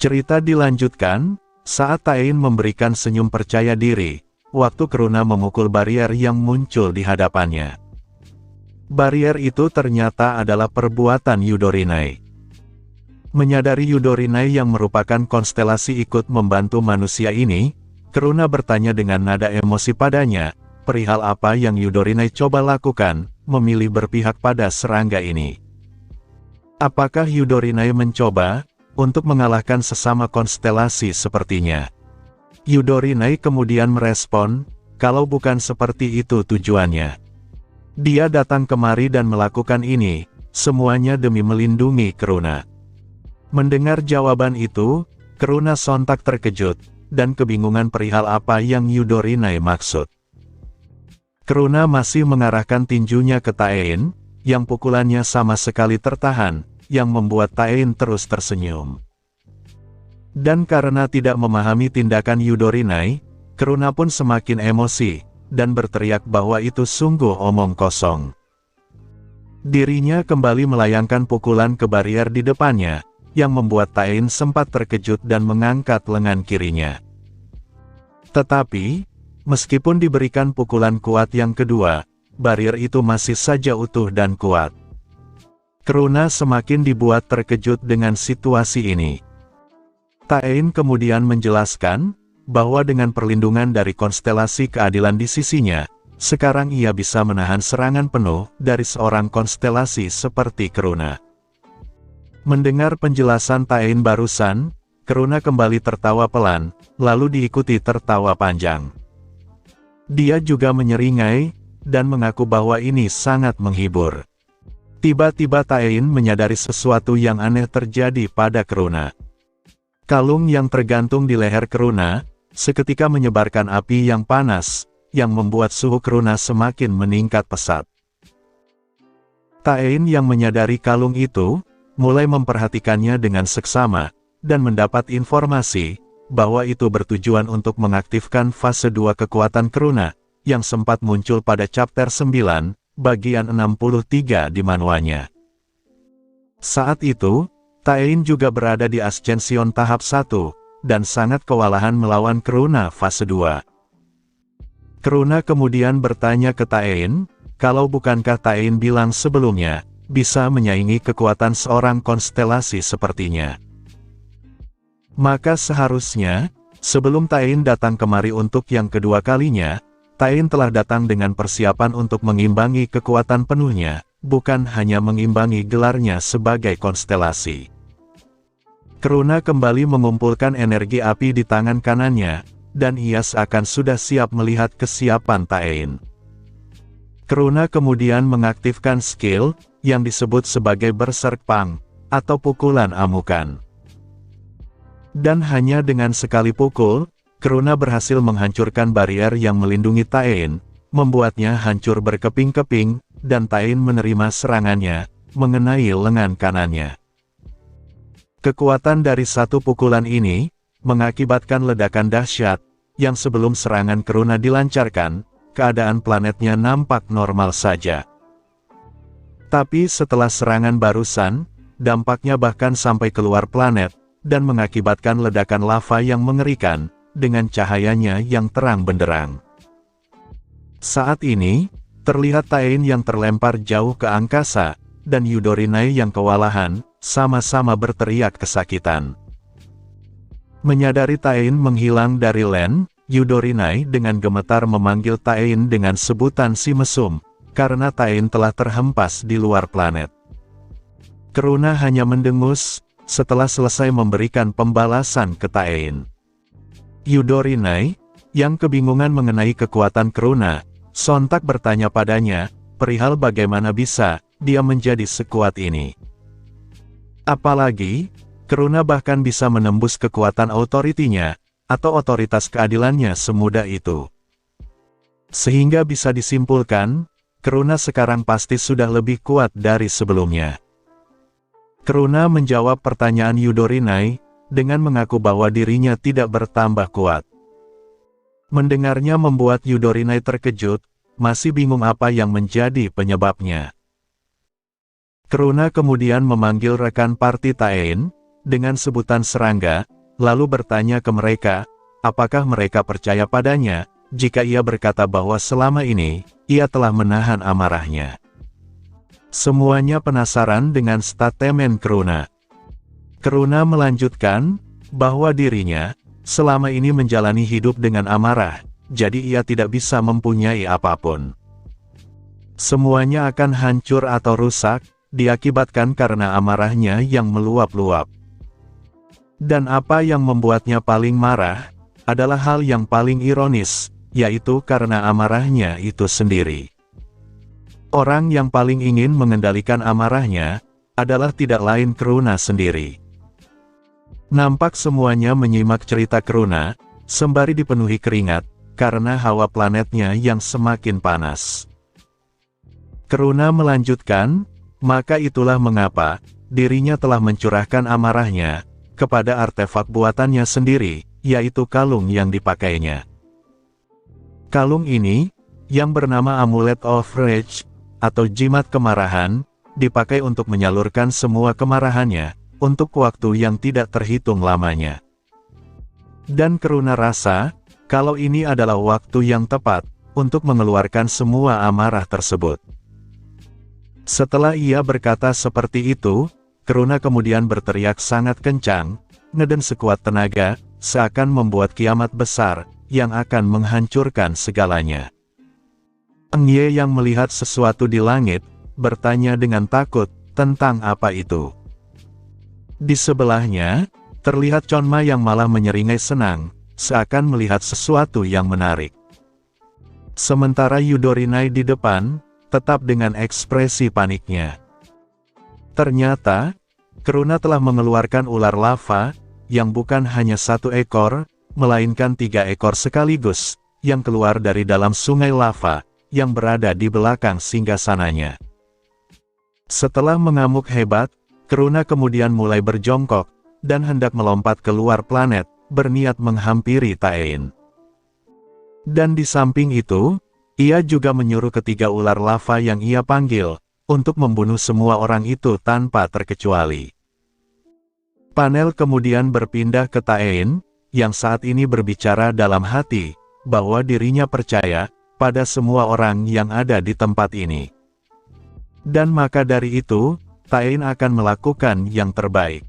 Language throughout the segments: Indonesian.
Cerita dilanjutkan, saat Taein memberikan senyum percaya diri, waktu Kruna memukul barrier yang muncul di hadapannya. Barrier itu ternyata adalah perbuatan Yudorinai. Menyadari Yudorinai yang merupakan konstelasi ikut membantu manusia ini, Kruna bertanya dengan nada emosi padanya, perihal apa yang Yudorinai coba lakukan, memilih berpihak pada serangga ini. Apakah Yudorinai mencoba untuk mengalahkan sesama konstelasi sepertinya? Yudorinai kemudian merespon, kalau bukan seperti itu tujuannya. Dia datang kemari dan melakukan ini, semuanya demi melindungi Kruna. Mendengar jawaban itu, Kruna sontak terkejut, dan kebingungan perihal apa yang Yudorinai maksud. Kruna masih mengarahkan tinjunya ke Taein, yang pukulannya sama sekali tertahan, yang membuat Taein terus tersenyum. Dan karena tidak memahami tindakan Yudorinai, Kruna pun semakin emosi, dan berteriak bahwa itu sungguh omong kosong. Dirinya kembali melayangkan pukulan ke barrier di depannya, yang membuat Taein sempat terkejut dan mengangkat lengan kirinya. Tetapi, meskipun diberikan pukulan kuat yang kedua, barrier itu masih saja utuh dan kuat. Kruna semakin dibuat terkejut dengan situasi ini. Taein kemudian menjelaskan, bahwa dengan perlindungan dari konstelasi keadilan di sisinya, sekarang ia bisa menahan serangan penuh dari seorang konstelasi seperti Kruna. Mendengar penjelasan Taein barusan, Kruna kembali tertawa pelan, lalu diikuti tertawa panjang. Dia juga menyeringai, dan mengaku bahwa ini sangat menghibur. Tiba-tiba Taein menyadari sesuatu yang aneh terjadi pada Kruna. Kalung yang tergantung di leher Kruna, seketika menyebarkan api yang panas, yang membuat suhu Kruna semakin meningkat pesat. Taein yang menyadari kalung itu, mulai memperhatikannya dengan seksama, dan mendapat informasi, bahwa itu bertujuan untuk mengaktifkan fase 2 kekuatan Kruna, yang sempat muncul pada chapter 9, bagian 63 di manualnya. Saat itu, Taein juga berada di Ascension tahap 1, dan sangat kewalahan melawan Kruna fase 2. Kruna kemudian bertanya ke Taein, kalau bukankah Taein bilang sebelumnya, bisa menyaingi kekuatan seorang konstelasi sepertinya. Maka seharusnya, sebelum Taein datang kemari untuk yang kedua kalinya, Taein telah datang dengan persiapan untuk mengimbangi kekuatan penuhnya, bukan hanya mengimbangi gelarnya sebagai konstelasi. Kruna kembali mengumpulkan energi api di tangan kanannya, dan ia seakan sudah siap melihat kesiapan Taein. Kruna kemudian mengaktifkan skill, yang disebut sebagai Berserk Pang, atau pukulan amukan. Dan hanya dengan sekali pukul, Kruna berhasil menghancurkan barrier yang melindungi Taein, membuatnya hancur berkeping-keping, dan Taein menerima serangannya, mengenai lengan kanannya. Kekuatan dari satu pukulan ini, mengakibatkan ledakan dahsyat, yang sebelum serangan Kruna dilancarkan, keadaan planetnya nampak normal saja. Tapi setelah serangan barusan, dampaknya bahkan sampai keluar planet, dan mengakibatkan ledakan lava yang mengerikan, dengan cahayanya yang terang benderang. Saat ini, terlihat Taein yang terlempar jauh ke angkasa, dan Yudorinai yang kewalahan, sama-sama berteriak kesakitan. Menyadari Taein menghilang dari Len, Yudorinai dengan gemetar memanggil Taein dengan sebutan si mesum, karena Taein telah terhempas di luar planet. Kruna hanya mendengus, setelah selesai memberikan pembalasan ke Taein. Yudorinai, yang kebingungan mengenai kekuatan Kruna, sontak bertanya padanya, perihal bagaimana bisa dia menjadi sekuat ini. Apalagi, Kruna bahkan bisa menembus kekuatan otoritinya, atau otoritas keadilannya semudah itu. Sehingga bisa disimpulkan, Kruna sekarang pasti sudah lebih kuat dari sebelumnya. Kruna menjawab pertanyaan Yudorinai, dengan mengaku bahwa dirinya tidak bertambah kuat. Mendengarnya membuat Yudorinai terkejut, masih bingung apa yang menjadi penyebabnya. Kruna kemudian memanggil rekan parti Taein, dengan sebutan serangga, lalu bertanya ke mereka, apakah mereka percaya padanya, jika ia berkata bahwa selama ini, ia telah menahan amarahnya. Semuanya penasaran dengan statement Karuna. Karuna melanjutkan, bahwa dirinya, selama ini menjalani hidup dengan amarah, jadi ia tidak bisa mempunyai apapun. Semuanya akan hancur atau rusak, diakibatkan karena amarahnya yang meluap-luap. Dan apa yang membuatnya paling marah, adalah hal yang paling ironis, yaitu karena amarahnya itu sendiri. Orang yang paling ingin mengendalikan amarahnya, adalah tidak lain Karuna sendiri. Nampak semuanya menyimak cerita Karuna, sembari dipenuhi keringat, karena hawa planetnya yang semakin panas. Karuna melanjutkan, maka itulah mengapa, dirinya telah mencurahkan amarahnya, kepada artefak buatannya sendiri, yaitu kalung yang dipakainya. Kalung ini, yang bernama Amulet of Rage, atau jimat kemarahan, dipakai untuk menyalurkan semua kemarahannya, untuk waktu yang tidak terhitung lamanya. Dan Karuna rasa, kalau ini adalah waktu yang tepat, untuk mengeluarkan semua amarah tersebut. Setelah ia berkata seperti itu, Karuna kemudian berteriak sangat kencang, ngeden sekuat tenaga, seakan membuat kiamat besar, yang akan menghancurkan segalanya. Eng Ye yang melihat sesuatu di langit, bertanya dengan takut, tentang apa itu. Di sebelahnya, terlihat Chonma yang malah menyeringai senang, seakan melihat sesuatu yang menarik. Sementara Yudorinai di depan, tetap dengan ekspresi paniknya. Ternyata, Karuna telah mengeluarkan ular lava, yang bukan hanya satu ekor, melainkan 3 ekor sekaligus, yang keluar dari dalam sungai lava, yang berada di belakang singgasananya. Setelah mengamuk hebat, Karuna kemudian mulai berjongkok, dan hendak melompat keluar planet, berniat menghampiri Taein. Dan di samping itu, ia juga menyuruh ketiga ular lava yang ia panggil, untuk membunuh semua orang itu tanpa terkecuali. Panel kemudian berpindah ke Taein, yang saat ini berbicara dalam hati, bahwa dirinya percaya, pada semua orang yang ada di tempat ini. Dan maka dari itu, Taein akan melakukan yang terbaik.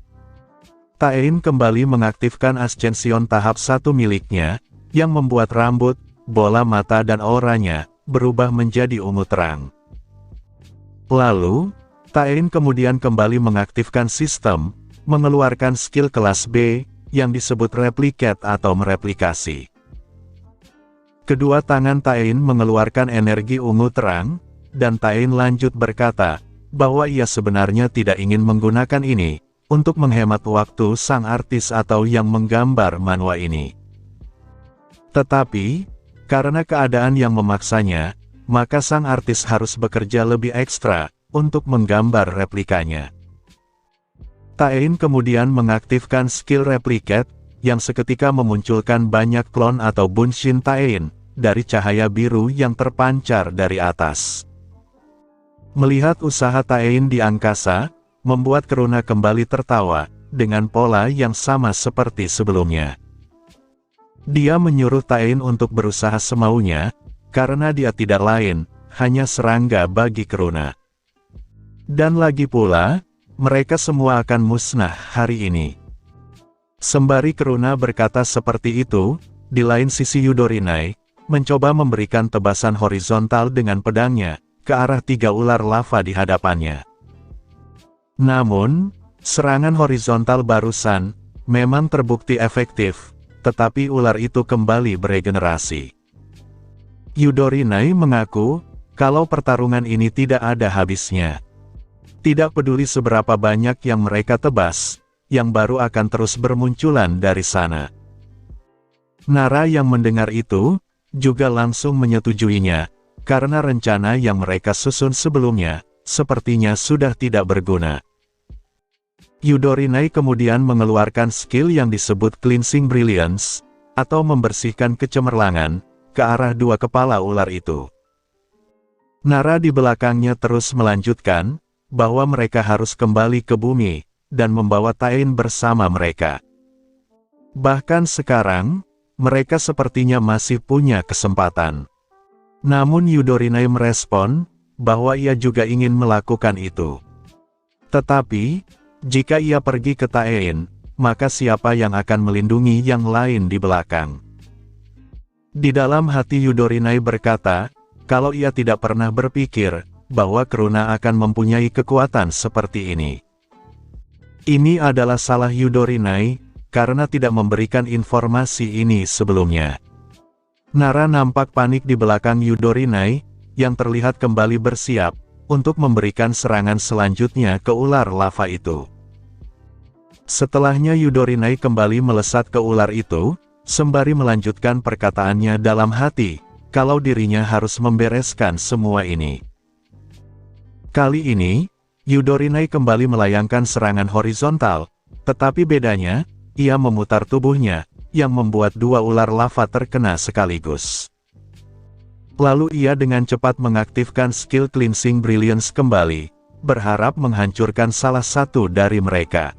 Taein kembali mengaktifkan Ascension tahap 1 miliknya, yang membuat rambut, bola mata dan auranya, berubah menjadi ungu terang. Lalu, Taein kemudian kembali mengaktifkan sistem, mengeluarkan skill kelas B, yang disebut replicate atau mereplikasi. Kedua tangan Taein mengeluarkan energi ungu terang, dan Taein lanjut berkata, bahwa ia sebenarnya tidak ingin menggunakan ini, untuk menghemat waktu sang artis atau yang menggambar manhwa ini. Tetapi, karena keadaan yang memaksanya, maka sang artis harus bekerja lebih ekstra, untuk menggambar replikanya. Taein kemudian mengaktifkan skill replicate, yang seketika memunculkan banyak klon atau bunshin Taein, dari cahaya biru yang terpancar dari atas. Melihat usaha Taein di angkasa, membuat Karuna kembali tertawa, dengan pola yang sama seperti sebelumnya. Dia menyuruh Taein untuk berusaha semaunya, karena dia tidak lain, hanya serangga bagi Karuna. Dan lagi pula, mereka semua akan musnah hari ini. Sembari Karuna berkata seperti itu, di lain sisi Yudorinai, mencoba memberikan tebasan horizontal dengan pedangnya, ke arah 3 ular lava di hadapannya. Namun, serangan horizontal barusan, memang terbukti efektif, tetapi ular itu kembali beregenerasi. Yudorinai mengaku, kalau pertarungan ini tidak ada habisnya. Tidak peduli seberapa banyak yang mereka tebas, yang baru akan terus bermunculan dari sana. Nara yang mendengar itu, juga langsung menyetujuinya, karena rencana yang mereka susun sebelumnya, sepertinya sudah tidak berguna. Yudorinai kemudian mengeluarkan skill yang disebut Cleansing Brilliance, atau membersihkan kecemerlangan, ke arah 2 kepala ular itu. Nara di belakangnya terus melanjutkan, bahwa mereka harus kembali ke bumi, dan membawa Taein bersama mereka. Bahkan sekarang, mereka sepertinya masih punya kesempatan. Namun Yudorinai merespon, bahwa ia juga ingin melakukan itu. Tetapi, jika ia pergi ke Taein, maka siapa yang akan melindungi yang lain di belakang? Di dalam hati Yudorinai berkata, kalau ia tidak pernah berpikir, bahwa Kruna akan mempunyai kekuatan seperti ini. Ini adalah salah Yudorinai, karena tidak memberikan informasi ini sebelumnya. Nara nampak panik di belakang Yudorinai, yang terlihat kembali bersiap, untuk memberikan serangan selanjutnya ke ular lava itu. Setelahnya Yudorinai kembali melesat ke ular itu, sembari melanjutkan perkataannya dalam hati, kalau dirinya harus membereskan semua ini. Kali ini, Yudorinai kembali melayangkan serangan horizontal, tetapi bedanya, ia memutar tubuhnya, yang membuat dua ular lava terkena sekaligus. Lalu ia dengan cepat mengaktifkan skill Cleansing Brilliance kembali, berharap menghancurkan salah satu dari mereka.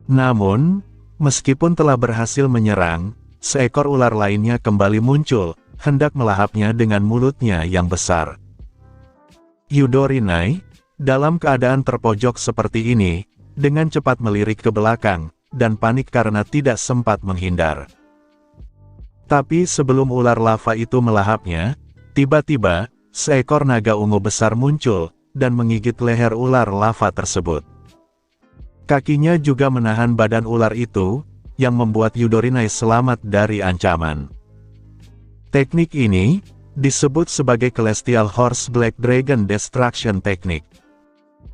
Namun, meskipun telah berhasil menyerang, seekor ular lainnya kembali muncul, hendak melahapnya dengan mulutnya yang besar. Yudorinai, dalam keadaan terpojok seperti ini, dengan cepat melirik ke belakang, dan panik karena tidak sempat menghindar. Tapi sebelum ular lava itu melahapnya, tiba-tiba, seekor naga ungu besar muncul, dan menggigit leher ular lava tersebut. Kakinya juga menahan badan ular itu, yang membuat Yudorinai selamat dari ancaman. Teknik ini, disebut sebagai Celestial Horse Black Dragon Destruction Technique.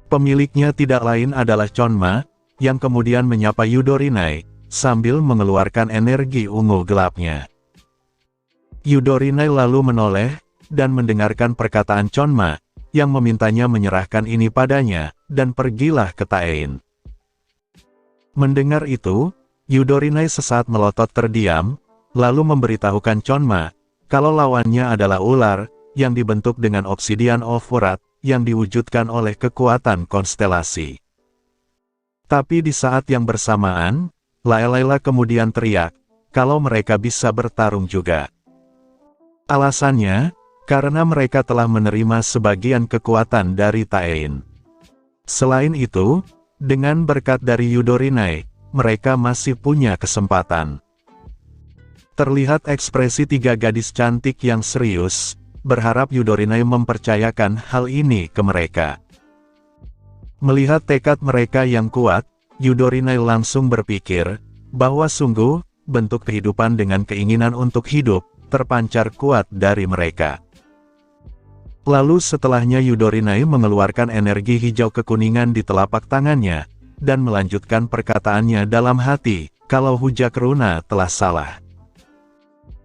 Pemiliknya tidak lain adalah Chonma, yang kemudian menyapa Yudorinai, sambil mengeluarkan energi ungu gelapnya. Yudorinai lalu menoleh, dan mendengarkan perkataan Chonma, yang memintanya menyerahkan ini padanya, dan pergilah ke Taein. Mendengar itu, Yudorinai sesaat melotot terdiam, lalu memberitahukan Chonma, kalau lawannya adalah ular, yang dibentuk dengan obsidian Ofurat, yang diwujudkan oleh kekuatan konstelasi. Tapi di saat yang bersamaan, Layla kemudian teriak, kalau mereka bisa bertarung juga. Alasannya, karena mereka telah menerima sebagian kekuatan dari Taein. Selain itu, dengan berkat dari Yudorinai, mereka masih punya kesempatan. Terlihat ekspresi tiga gadis cantik yang serius, berharap Yudorinai mempercayakan hal ini ke mereka. Melihat tekad mereka yang kuat, Yudorinai langsung berpikir, bahwa sungguh, bentuk kehidupan dengan keinginan untuk hidup, terpancar kuat dari mereka. Lalu setelahnya Yudorinai mengeluarkan energi hijau kekuningan di telapak tangannya, dan melanjutkan perkataannya dalam hati, kalau Hujak Runa telah salah.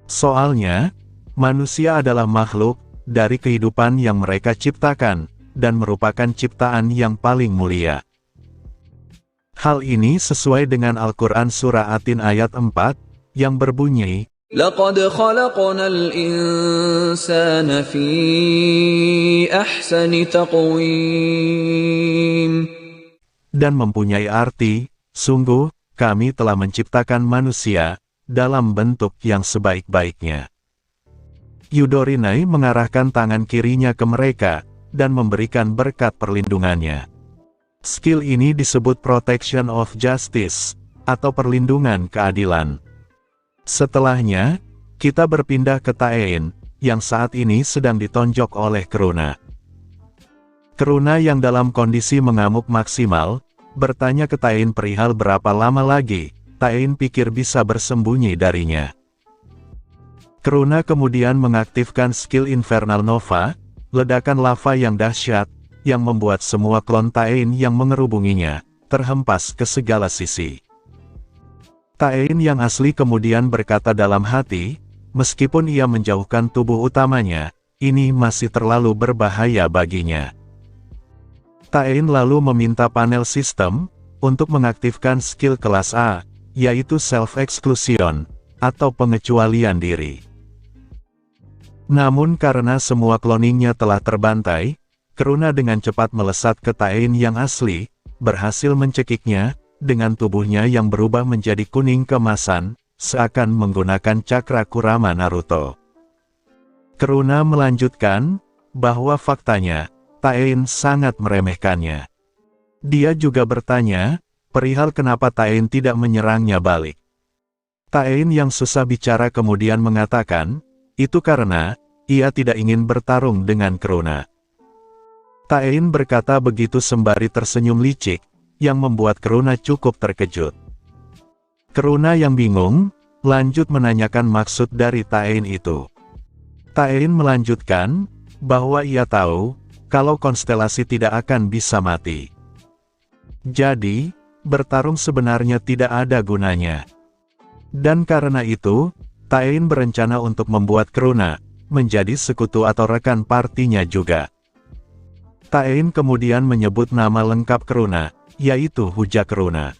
Soalnya, manusia adalah makhluk, dari kehidupan yang mereka ciptakan, dan merupakan ciptaan yang paling mulia. Hal ini sesuai dengan Al-Quran Surah Atin ayat 4, yang berbunyi, لقد خلقنا الإنسان في أحسن تقويم. Dan mempunyai arti, sungguh, kami telah menciptakan manusia, dalam bentuk yang sebaik-baiknya. Yudorinai mengarahkan tangan kirinya ke mereka, dan memberikan berkat perlindungannya. Skill ini disebut Protection of Justice, atau perlindungan keadilan. Setelahnya, kita berpindah ke Taein, yang saat ini sedang ditonjok oleh Kruna. Kruna yang dalam kondisi mengamuk maksimal, bertanya ke Taein perihal berapa lama lagi, Taein pikir bisa bersembunyi darinya. Kruna kemudian mengaktifkan skill Infernal Nova, ledakan lava yang dahsyat, yang membuat semua klon Taein yang mengerubunginya, terhempas ke segala sisi. Taein yang asli kemudian berkata dalam hati, meskipun ia menjauhkan tubuh utamanya, ini masih terlalu berbahaya baginya. Taein lalu meminta panel sistem, untuk mengaktifkan skill kelas A, yaitu Self-Exclusion, atau pengecualian diri. Namun karena semua cloningnya telah terbantai, Kruna dengan cepat melesat ke Taein yang asli, berhasil mencekiknya, dengan tubuhnya yang berubah menjadi kuning keemasan, seakan menggunakan cakra Kurama Naruto. Kuruna melanjutkan, bahwa faktanya, Taein sangat meremehkannya. Dia juga bertanya, perihal kenapa Taein tidak menyerangnya balik. Taein yang susah bicara kemudian mengatakan, itu karena, ia tidak ingin bertarung dengan Kuruna. Taein berkata begitu sembari tersenyum licik, yang membuat Kuruna cukup terkejut. Kuruna yang bingung, lanjut menanyakan maksud dari Taein itu. Taein melanjutkan, bahwa ia tahu, kalau konstelasi tidak akan bisa mati. Jadi, bertarung sebenarnya tidak ada gunanya. Dan karena itu, Taein berencana untuk membuat Kuruna menjadi sekutu atau rekan partinya juga. Taein kemudian menyebut nama lengkap Kuruna, yaitu Huja Kuruna.